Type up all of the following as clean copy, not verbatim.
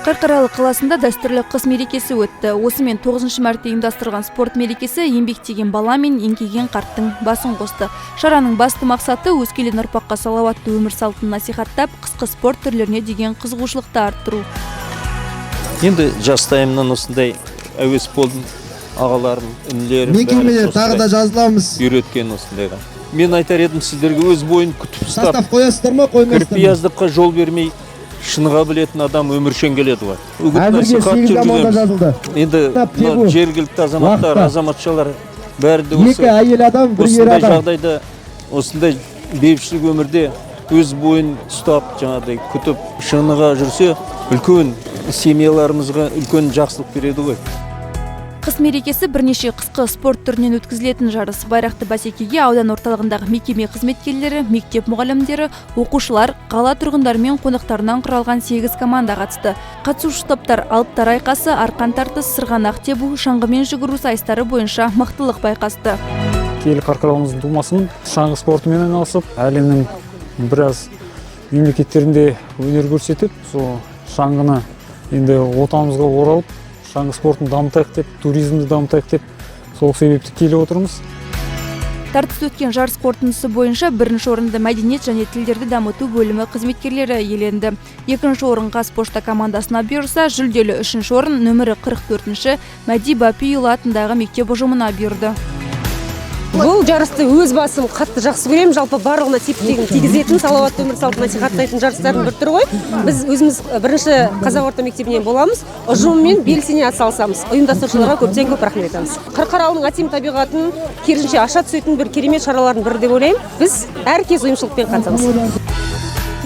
Қарқаралы қаласында дәстүрлі қыс мерекесі өтті. Осымен 9-шы мәрте ұйымдастырылған спорт мерекесі еңбектеген бала мен еңкейген қарттың басын қосты. Шараның басты мақсаты өскелең ұрпаққа салауатты өмір салтын насихаттап, қысқы спорт түрлеріне деген қызығушылықты арттыру. Енді жастайымнан осындай әуес болдым. Ағаларым, інілерім мекемелер тағы да жазыламыз. Үйреткен осындайға. Мен айтар едім сіздерге өз бойын күтіп ұстап, Састав қоясыздар ма, қоймайсыздар ма? кірпияздыққа жол бермей, шыныға білетін адам өміршен келеді ғой. Әзірге 8 заманда жазылды. Енді жергілікті азаматтар, азаматшалар бәрі де осы 2 әйел адам, 1 ер осындай адам. жағдайда, осындай бейбітшілік өмірде өз бойын ұстап, жаңағыдай күтіп, шыныға жүрсе, үлкен семьяларымызға үлкен жақсылық береді ғой. Қыс мерекесі бірнеше қысқы спорт түрінен өткізілетін жарыс. Байрақты бәсекеге аудан орталығындағы мекеме қызметкерлері, мектеп мұғалімдері, оқушылар, қала тұрғындары мен қонақтарынан құралған 8 команда қатысты. Қатысушы топтар алыптар айқасы, арқан тартыс, сырғанақ тебу, шаңғымен жүгіру сайыстары бойынша мықтылық байқасты. Киелі Қарқаралымыздың тумасын шаңғы спортымен айналысып, әлемнің біраз мемлекеттерінде өнер көрсетіп, сол шаңғыны енді отанымызға оралып, шаңғы спортын дамытайық деп, туризмді дамытайық деп, сол себепті келіп отырмыз. Тартыс өткен жарыс қорытындысы бойынша бірінші орынды мәдениет және тілдерді дамыту бөлімі қызметкерлері иеленді. Екінші орын Қазпошта командасына бұйырса, жүлделі үшінші орын нөмірі 44-ші Мәди Бапиұлы атындағы мектеп ұжымына бұйырды. Бұл жарысты өз басым қатты жақсы көремін. Жалпы барлығына септігін тигізетін, салауатты өмір салтын насихаттайтын жарыстардың бір түрі ғой. Біз өзіміз бірінші қазақ орта мектебінен боламыз, ұжыммен белсене атсалысамыз. Ұйымдастырушыларға көптен көп рахмет айтамыз. Қарқаралының әсем табиғатын керісінше аша түсетін бір керемет шаралардың бірі деп ойлаймын. Біз әркез ұйымшылықпен қатысамыз.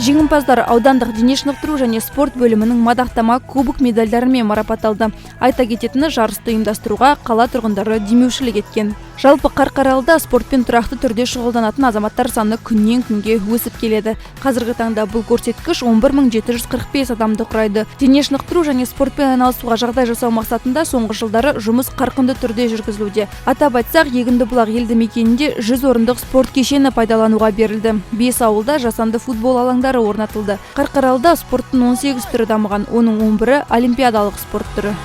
Жеңімпаздар аудандық дене шынықтыру және спорт бөлімінің мадақтама кубок медальдарымен марапатталды. Айта кететіні, жарысты ұйымдастыруға қала тұрғындары демеушілік еткен. Жалпы Қарқаралыда спортпен тұрақты түрде шұғылданатын азаматтар саны күннен күнге өсіп келеді. Қазіргі таңда бұл көрсеткіш 11.745 адамды құрайды. Дене шынықтыру және спортпен айналысуға жағдай жасау мақсатында соңғы жылдары жұмыс қарқынды түрде жүргізілуде. Атап айтсақ, Егіндібұлақ елді мекенінде 100 орындық спорт кешені пайдалануға берілді. 5 ауылда жасанды футбол алаңдары орнатылды. Қарқаралыда спорттың 18 түрі дамыған, оның 11-і олимпиадалық спорт түрі.